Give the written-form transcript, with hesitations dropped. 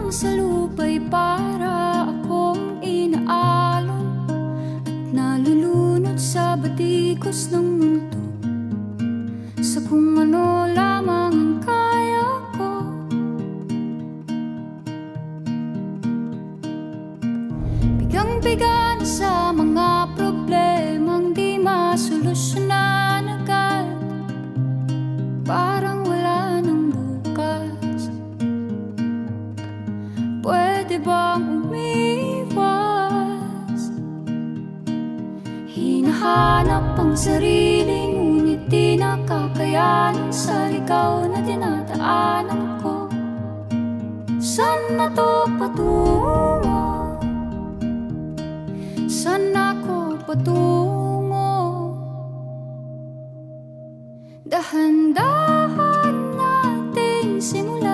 lamang sa lupa'y para akong inaalon at nalulunod sa batikos ng mundo, sa kung ano lamang ang kaya ko. Bigang-biga na sa mga problemang di masolusyonan agad, parang wala nang bukas. Pwede bang umiwas? Hinahanap ang sarili, ngunit di nakakayanan sa ligaw na dinadaanan ko. Saan na to patungo? Saan ako patungo? Dahan-dahan nating simulan